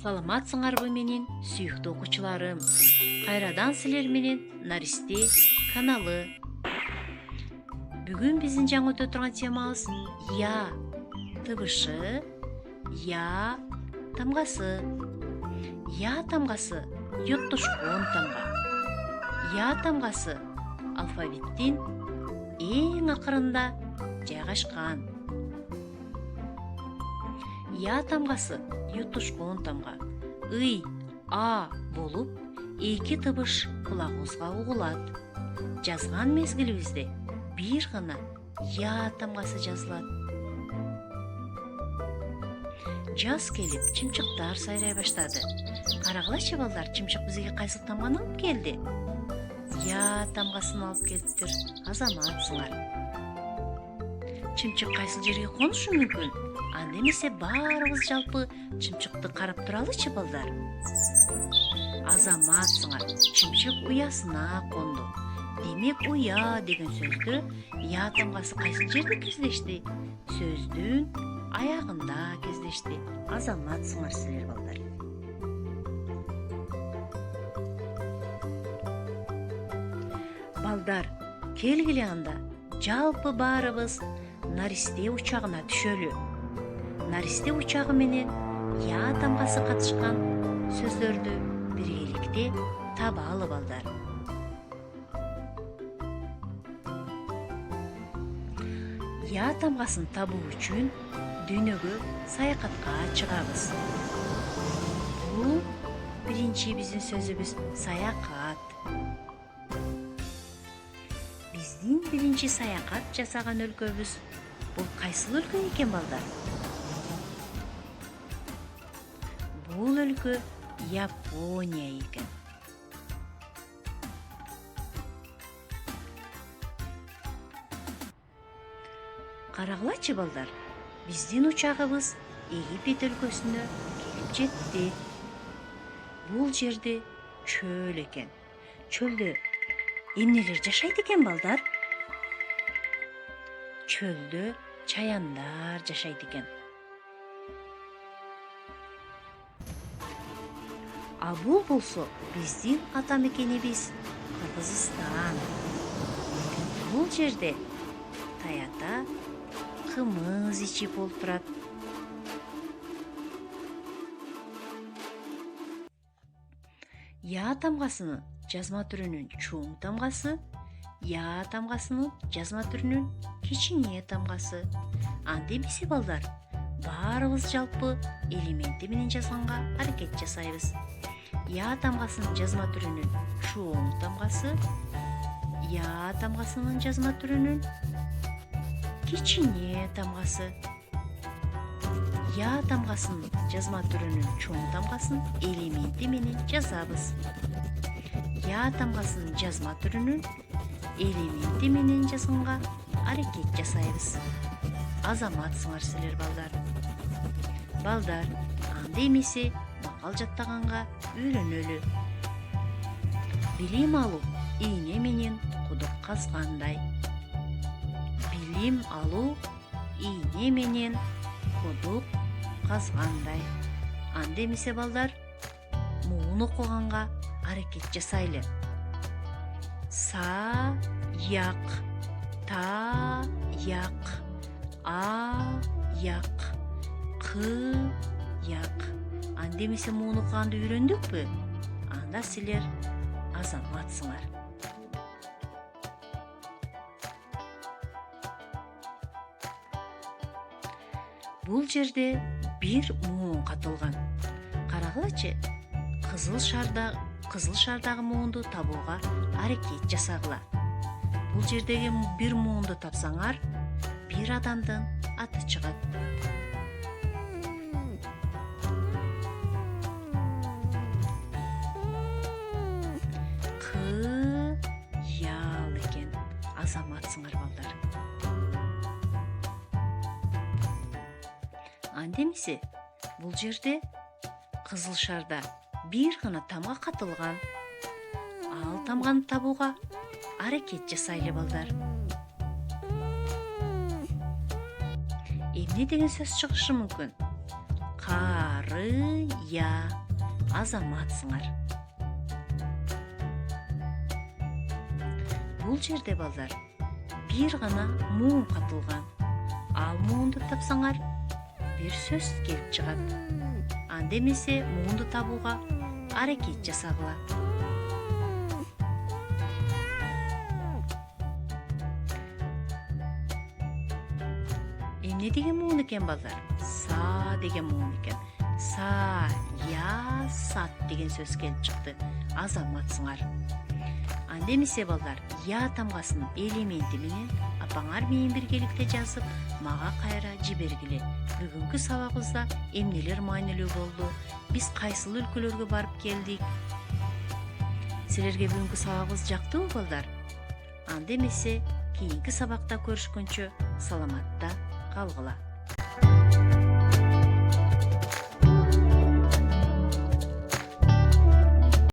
Саламатсыңарбы менен сүйүктүү окуучуларым. Кайрадан силер менен Наристе каналы. Бүгүн биздин жаңы өтө турган темабыз я тыбышы, я тамгасы. Я тамгасы йоттошкон тамга. Я тамгасы алфавиттин эң акырында жайгашкан. Я тамгасы йоттошкон тамга. Ый, а болуп, эки тыбыш кулагыбызга угулат. Жазган мезгилибизде бир гана я тамгасы жазылат. Жаз келип, чымчыктар сайрай баштады. Карагылачы балдар, чымчык бизге кайсы тамганы алып келди? Я тамгасын алып келиптир. Азаматсыңар. Чымчык кайсы жерге конушу мүмкүн? Анда эмесе баарыбыз жалпы чымчыкты карап туралычы балдар? Азаматсыңар. Чымчык уясына конду. Демек уя деген сөздө я тамгасы кайсы жерде кездешти? Сөздүн аягында кездешти. Азаматсыңар силер балдар. Балдар, келгиле анда жалпы баарыбыз Наристе учагына түшөлү. Наристе учагы менен я тамгасы катышкан сөздөрдү биргеликте табалы балдар. Я тамгасын табуу үчүн дүйнөгө саякатка чыгабыз. Бул биринчи биздин сөзүбүз саякат. Биздин биринчи саякат жасаган өлкөбүз бул кайсыл өлкө экен балдар? Бул өлкө Япония экен. Карагылачы балдар, биздин учагыбыз Египет өлкөсүнө келип жетти. Бул жерде чөл экен. Чөлдө эмнелер жашайт экен балдар? Чөлдө чаяндар жашайт экен. А бул болсо биздин ата мекенибиз Кыргызстан. Бул жерде таята кымыз ичип олтурат. Я тамгасынын жазма түрүнүн чоң тамгасы, я тамгасынын жазма түрүнүн кичине тамгасы. Анда эмесе балдар, баарыбыз жалпы элементи менен жазганга аракет жасайбыз. Я тамгасынын жазма түрүнүн чоң тамгасы, я тамгасынын жазма түрүнүн кичине тамгасы. Я тамгасынын жазма түрүнүн чоң тамгасын элементи менен жазабыз. Я тамгасынын жазма түрүнүн элементи менен жазганга аракет жасайбыз. Азаматсыңар силер балдар. Балдар, анда эмесе макал жаттаганга үйрөнөлү. Билим алуу ийне менен кудук казгандай. Билим алуу ийне менен кудук казгандай. Анда эмесе балдар, муун окуганга аракет жасайлы. Са як, та як, а як, кы як. Анда эмесе муун окуганды үйрөндүкпү? Анда силер азаматсыңар. Бул жерде бир муун катылган. Карагылачы, кызыл шардагы муунду табууга аракет жасагыла. Бул жердеги бир муунду тапсаңар, бир адамдын аты чыгат. Кыял экен. Азаматсыңар балдар. Анда эмесе бул жерде кызыл шарда бир гана тамга катылган. Ал тамганы табууга аракет жасайлы балдар. эмне деген сөз чыгышы мүмкүн? Кары я азаматсыңар. Бул жерде балдар бир гана муун катылган. Ал муунду тапсаңар бир сөз келип чыгат. Анда эмесе муунду табууга аракет жасагыла. Эмне деген муун экен балдар? Са деген муун экен. Са, я, сат деген сөз келип чыкты. Азаматсыңар. Анда эмесе балдар, я тамгасынын элементи менен апаңар менен биргеликте жазып, мага кайра жибергиле. Бүгүнкү сабагыбызда эмнелер маанилүү болду? Биз кайсыл өлкөлөргө барып келдик? Силерге бүгүнкү сабагыбыз жактыбы балдар? Анда эмесе кийинки сабакта көрүшкөнчө саламатта калгыла.